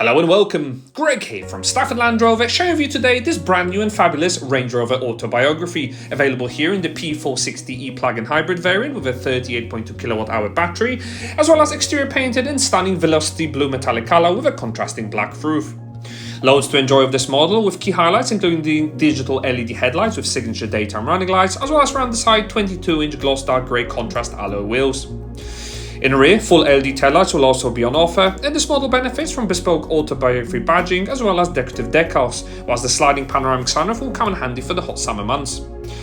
Hello and welcome, Greg here from Stafford Land Rover, sharing with you today this brand new and fabulous Range Rover Autobiography, available here in the P460e plug-in hybrid variant with a 38.2kWh battery, as well as exterior painted in stunning Velocity blue metallic colour with a contrasting black roof. Loads to enjoy of this model, with key highlights including the digital LED headlights with signature daytime running lights, as well as around the side 22-inch gloss dark grey contrast alloy wheels. In the rear, full LED taillights will also be on offer, and this model benefits from bespoke Autobiography badging as well as decorative decals, whilst the sliding panoramic sunroof will come in handy for the hot summer months.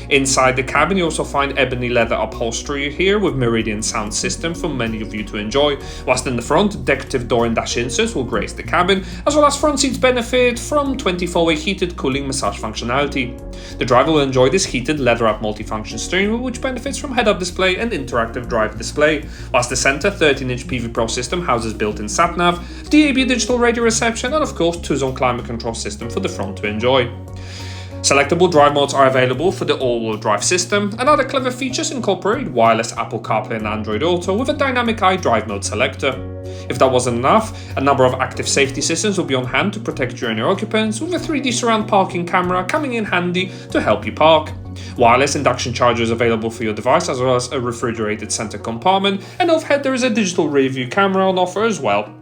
Inside the cabin you also find ebony leather upholstery here with Meridian sound system for many of you to enjoy, whilst in the front, decorative door and dash inserts will grace the cabin, as well as front seats benefit from 24-way heated cooling massage functionality. The driver will enjoy this heated leather-up multifunction steering wheel, which benefits from head-up display and interactive drive display, whilst the center 13-inch PV Pro system houses built-in sat-nav, DAB digital radio reception, and of course 2-zone climate control system for the front to enjoy. Selectable drive modes are available for the all-wheel drive system, and other clever features incorporate wireless Apple CarPlay and Android Auto with a dynamic drive mode selector. If that wasn't enough, a number of active safety systems will be on hand to protect you and your occupants, with a 3D surround parking camera coming in handy to help you park. Wireless induction chargers available for your device, as well as a refrigerated center compartment, and overhead there is a digital rear view camera on offer as well.